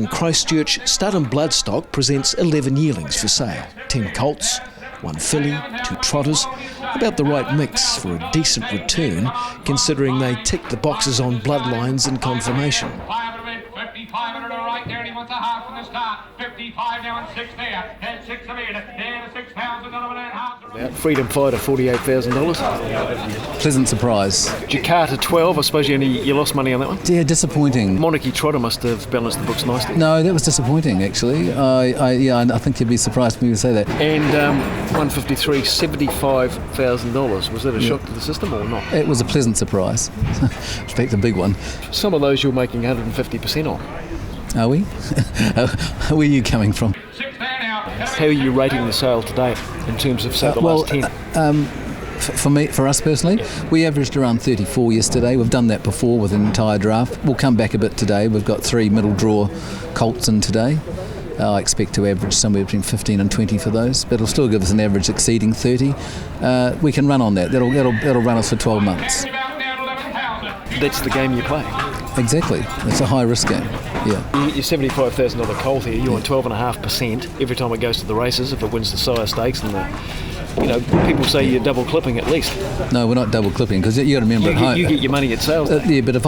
In Christchurch, Studholme Bloodstock presents 11 yearlings for sale. 10 colts, 1 filly, 2 trotters. About the right mix for a decent return, considering they tick the boxes on bloodlines and conformation. 500 right there, and he wants a half from the start. 55 now and 6 there. And 6 of it. And 6 pounds, another one and a half. Freedom Fighter, $48,000. Pleasant surprise. Jakarta 12, I suppose you lost money on that one? Yeah, disappointing. Monarchy Trotter must have balanced the books nicely. No, that was disappointing actually. I think you'd be surprised for me to say that. And 153, $75,000. Was that a shock to the system or not? It was a pleasant surprise. In fact, a big one. Some of those you're making 150% on. Are we? Where are you coming from? How are you rating the sale today in terms of, say, the last 10? For us personally, we averaged around 34 yesterday. We've done that before with an entire draft. We'll come back a bit today. We've got 3 middle draw colts in today. I expect to average somewhere between 15 and 20 for those, but it'll still give us an average exceeding 30. We can run on that. That'll run us for 12 months. That's the game you play. Exactly. It's a high risk game. Yeah. You get your $75,000 colt here. You're on 12.5% every time it goes to the races. If it wins the sire stakes, and people say you're double clipping at least. No, we're not double clipping because you got to remember you get your money at sales. Yeah, but if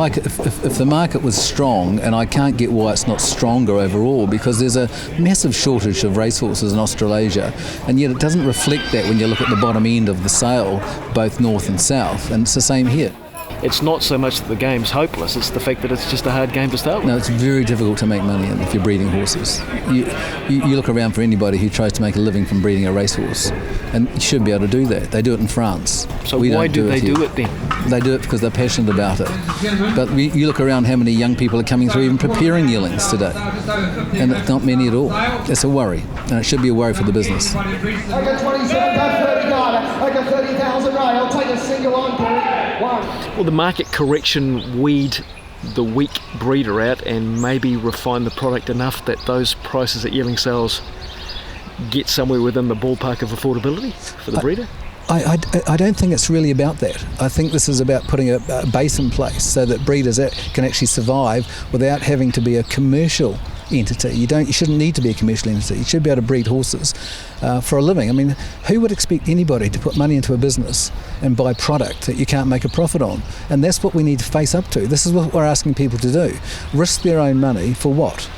the market was strong, and I can't get why it's not stronger overall, because there's a massive shortage of racehorses in Australasia, and yet it doesn't reflect that when you look at the bottom end of the sale, both north and south, and it's the same here. It's not so much that the game's hopeless, it's the fact that it's just a hard game to start with. No, it's very difficult to make money in if you're breeding horses. You look around for anybody who tries to make a living from breeding a racehorse, and you should be able to do that. They do it in France. So why do they do it then? They do it because they're passionate about it. But you look around how many young people are coming through even preparing yearlings today, and it's not many at all. It's a worry, and it should be a worry for the business. I got 27, got 30, got it. I got 30,000 right. I'll take a single on, Will the market correction weed the weak breeder out and maybe refine the product enough that those prices at yearling sales get somewhere within the ballpark of affordability for the breeder? I don't think it's really about that. I think this is about putting a base in place so that breeders can actually survive without having to be a commercial entity. You shouldn't need to be a commercial entity. You should be able to breed horses for a living. I mean, who would expect anybody to put money into a business and buy product that you can't make a profit on? And that's what we need to face up to. This is what we're asking people to do. Risk their own money for what?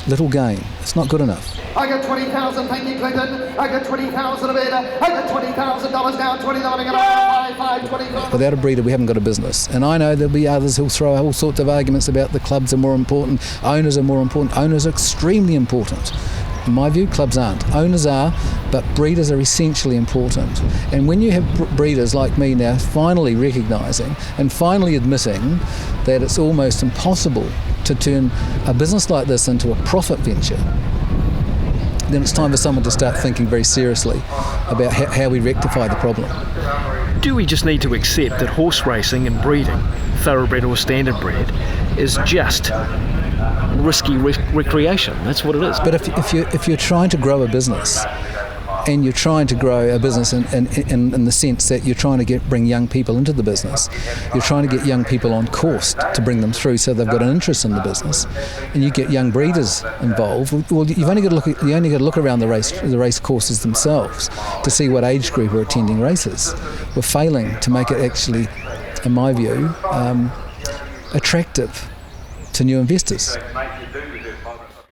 Little gain. It's not good enough. I got 20,000, thank you, Clinton. I got 20,000 of it. I got $20,000 down, 20,000. Without a breeder, we haven't got a business. And I know there'll be others who'll throw all sorts of arguments about the clubs are more important, owners are more important. Owners are extremely important. In my view, clubs aren't. Owners are, but breeders are essentially important. And when you have breeders like me now finally recognising and finally admitting that it's almost impossible to turn a business like this into a profit venture, then it's time for someone to start thinking very seriously about how we rectify the problem. Do we just need to accept that horse racing and breeding, thoroughbred or standard bred, is just risky recreation? That's what it is. But if you're trying to grow a business, and you're trying to grow a business in the sense that you're trying to bring young people into the business, you're trying to get young people on course to bring them through so they've got an interest in the business, and you get young breeders involved. Well, you've only got to look around the race courses themselves to see what age group are attending races. We're failing to make it actually, in my view, attractive to new investors.